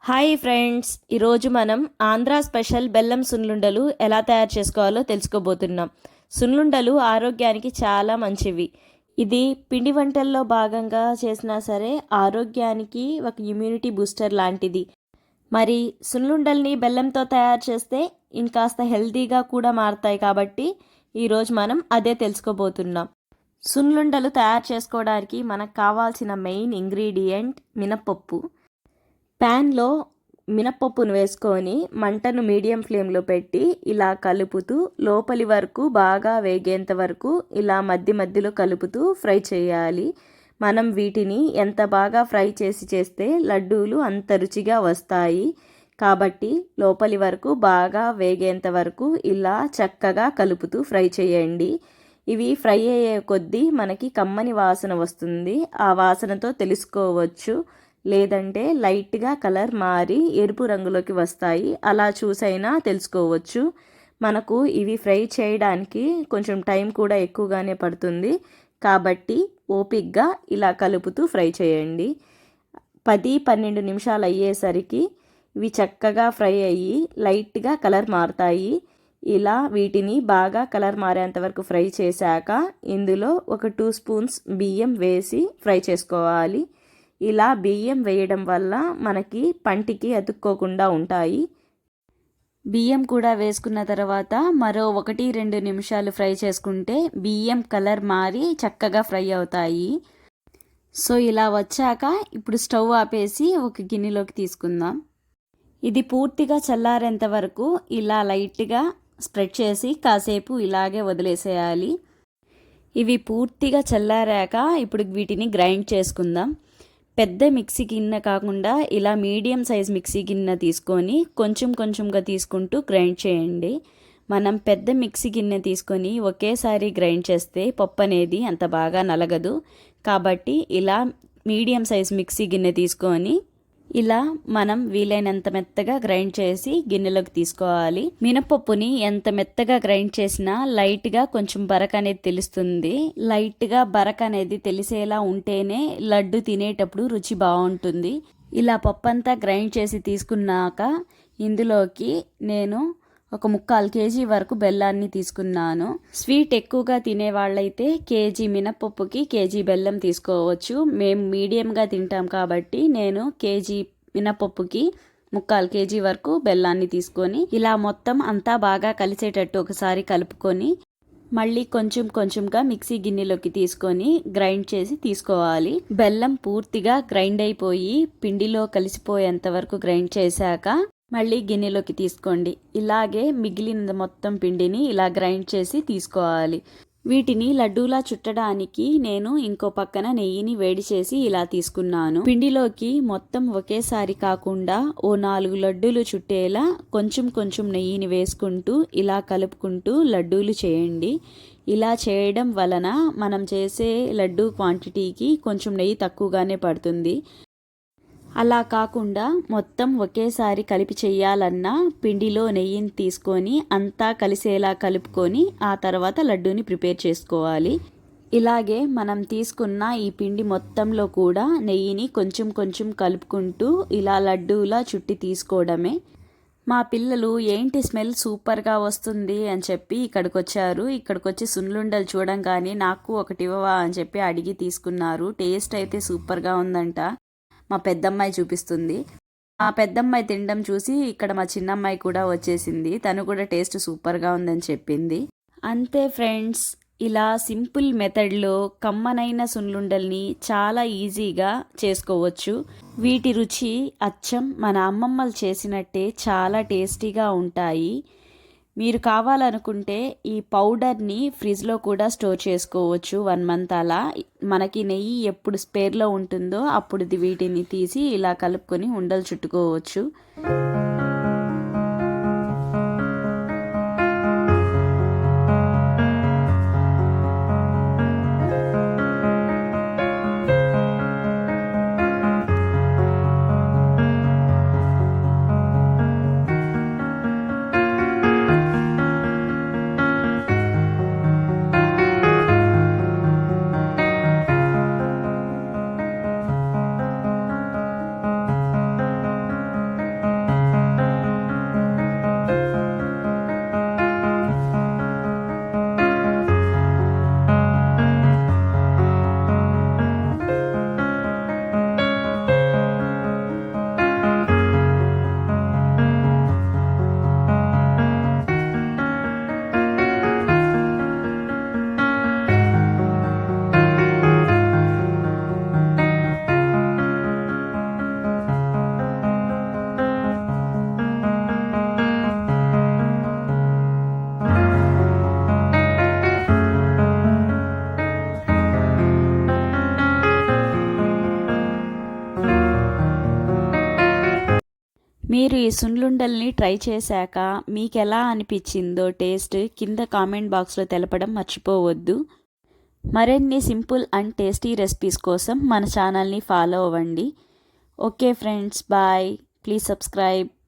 Hi friends, ఈరోజు మనం Andhra special బెల్లం సున్నుండలు ఎలా తయారు చేసుకోవాలో తెలుసుకోబోతున్నాం. సున్నుండలు ఆరోగ్యానికి చాలా మంచివి. ఇది పిండి వంటల్లో భాగంగా చేసినా సరే ఆరోగ్యానికి ఒక ఇమ్యూనిటీ బూస్టర్ లాంటిది. మరి సున్నుండల్ని బెల్లంతో తయారు చేస్తే ఇంకాస్త హెల్తీగా కూడా మారతాయి కాబట్టి ఈరోజు మనం అదే తెలుసుకోబోతున్నాం. సున్నుండలు తయారు చేసుకోవడానికి మనకు కావాల్సిన మెయిన్ ఇంగ్రీడియంట్ మినప్పప్పు. ప్యాన్లో మినప్పప్పును వేసుకొని మంటను మీడియం ఫ్లేమ్లో పెట్టి ఇలా కలుపుతూ లోపలి వరకు బాగా వేగేంత వరకు ఇలా మధ్యలో కలుపుతూ ఫ్రై చేయాలి. మనం వీటిని ఎంత బాగా ఫ్రై చేస్తే లడ్డూలు అంత రుచిగా వస్తాయి. కాబట్టి లోపలి వరకు బాగా వేగేంత వరకు ఇలా చక్కగా కలుపుతూ ఫ్రై చేయండి. ఇవి ఫ్రై అయ్యే కొద్దీ మనకి కమ్మని వాసన వస్తుంది. ఆ వాసనతో తెలుసుకోవచ్చు. లేదంటే లైట్గా కలర్ మారి ఎరుపు రంగులోకి వస్తాయి. అలా చూసైనా తెలుసుకోవచ్చు. మనకు ఇవి ఫ్రై చేయడానికి కొంచెం టైం కూడా ఎక్కువగానే పడుతుంది. కాబట్టి ఓపిక్గా ఇలా కలుపుతూ ఫ్రై చేయండి. 10-12 నిమిషాలు అయ్యేసరికి ఇవి చక్కగా ఫ్రై అయ్యి లైట్గా కలర్ మారుతాయి. ఇలా వీటిని బాగా కలర్ మారేంత వరకు ఫ్రై చేశాక ఇందులో ఒక 2 స్పూన్స్ బియ్యం వేసి ఫ్రై చేసుకోవాలి. ఇలా బియ్యం వేయడం వల్ల మనకి పంటికి అతుక్కోకుండా ఉంటాయి. బియ్యం కూడా వేసుకున్న తర్వాత మరో 1-2 నిమిషాలు ఫ్రై చేసుకుంటే బియ్యం కలర్ మారి చక్కగా ఫ్రై అవుతాయి. సో ఇలా వచ్చాక ఇప్పుడు స్టవ్ ఆపేసి ఒక గిన్నెలోకి తీసుకుందాం. ఇది పూర్తిగా చల్లారేంత వరకు ఇలా లైట్గా స్ప్రెడ్ చేసి కాసేపు ఇలాగే వదిలేసేయాలి. ఇవి పూర్తిగా చల్లారాక ఇప్పుడు వీటిని గ్రైండ్ చేసుకుందాం. పెద్ద మిక్సీ గిన్నె కాకుండా ఇలా మీడియం సైజ్ మిక్సీ గిన్నె తీసుకొని కొంచెంగా తీసుకుంటూ గ్రైండ్ చేయండి. మనం పెద్ద మిక్సీ గిన్నె తీసుకొని ఒకేసారి గ్రైండ్ చేస్తే పప్పు అనేది అంత బాగా నలగదు. కాబట్టి ఇలా మీడియం సైజ్ మిక్సీ గిన్నె తీసుకొని ఇలా మనం వీలైనంత మెత్తగా గ్రైండ్ చేసి గిన్నెలోకి తీసుకోవాలి. మినపప్పుని ఎంత మెత్తగా గ్రైండ్ చేసినా లైట్గా కొంచెం బరక అనేది తెలుస్తుంది. లైట్గా బరక అనేది తెలిసేలా ఉంటేనే లడ్డు తినేటప్పుడు రుచి బాగుంటుంది. ఇలా పప్పు అంతా గ్రైండ్ చేసి తీసుకున్నాక ఇందులోకి నేను ఒక 3/4 కేజీ వరకు బెల్లాన్ని తీసుకున్నాను. స్వీట్ ఎక్కువగా తినే వాళ్ళైతే కేజీ మినపప్పుకి కేజీ బెల్లం తీసుకోవచ్చు. మేము మీడియంగా తింటాం కాబట్టి నేను కేజీ మినపప్పుకి 3/4 కేజీ వరకు బెల్లాన్ని తీసుకొని ఇలా మొత్తం అంతా బాగా కలిసేటట్టు ఒకసారి కలుపుకొని మళ్ళీ కొంచెంగా మిక్సీ గిన్నెలోకి తీసుకొని గ్రైండ్ చేసి తీసుకోవాలి. బెల్లం పూర్తిగా గ్రైండ్ అయిపోయి పిండిలో కలిసిపోయేంత వరకు గ్రైండ్ చేశాక మళ్ళీ గిన్నెలోకి తీసుకోండి. ఇలాగే మిగిలిన మొత్తం పిండిని ఇలా గ్రైండ్ చేసి తీసుకోవాలి. వీటిని లడ్డూలా చుట్టడానికి నేను ఇంకో పక్కన నెయ్యిని వేడి చేసి ఇలా తీసుకున్నాను. పిండిలోకి మొత్తం ఒకేసారి కాకుండా ఓ 4 లడ్డూలు చుట్టేలా కొంచెం నెయ్యిని వేసుకుంటూ ఇలా కలుపుకుంటూ లడ్డూలు చేయండి. ఇలా చేయడం వలన మనం చేసే లడ్డూ క్వాంటిటీకి కొంచెం నెయ్యి తక్కువగానే పడుతుంది. అలా కాకుండా మొత్తం ఒకేసారి కలిపి చేయాలన్నా పిండిలో నెయ్యిని తీసుకొని అంతా కలిసేలా కలుపుకొని ఆ తర్వాత లడ్డూని ప్రిపేర్ చేసుకోవాలి. ఇలాగే మనం తీసుకున్న ఈ పిండి మొత్తంలో కూడా నెయ్యిని కొంచెం కలుపుకుంటూ ఇలా లడ్డూలా చుట్టి తీసుకోవడమే. మా పిల్లలు ఏంటి స్మెల్ సూపర్గా వస్తుంది అని చెప్పి ఇక్కడికి వచ్చారు. ఇక్కడికి వచ్చి సున్నుండలు చూడంగానే నాకు ఒకటి ఇవ్వవా అని చెప్పి అడిగి తీసుకున్నారు. టేస్ట్ అయితే సూపర్గా ఉందంట. మా పెద్దమ్మాయి చూపిస్తుంది. మా పెద్దమ్మాయి తినడం చూసి ఇక్కడ మా చిన్నమ్మాయి కూడా వచ్చేసింది. తను కూడా టేస్ట్ సూపర్గా ఉందని చెప్పింది. అంతే ఫ్రెండ్స్, ఇలా సింపుల్ మెథడ్లో కమ్మనైన సున్నుండల్ని చాలా ఈజీగా చేసుకోవచ్చు. వీటి రుచి అచ్చం మన అమ్మమ్మలు చేసినట్టే చాలా టేస్టీగా ఉంటాయి. మీరు కావాలనుకుంటే ఈ పౌడర్ని ఫ్రిడ్జ్లో కూడా స్టోర్ చేసుకోవచ్చు 1 మంత్ అలా. మనకి నెయ్యి ఎప్పుడు స్పేర్లో ఉంటుందో అప్పుడు వీటిని తీసి ఇలా కలుపుకొని ఉండలు చుట్టుకోవచ్చు. మీరు ఈ సున్నుండల్ని ట్రై చేశాక మీకు ఎలా అనిపించిందో టేస్ట్ కింద కామెంట్ బాక్స్లో తెలపడం మర్చిపోవద్దు. మరిన్ని సింపుల్ అండ్ టేస్టీ రెసిపీస్ కోసం మన ఛానల్ని ఫాలో అవ్వండి. Okay friends, bye. Please subscribe.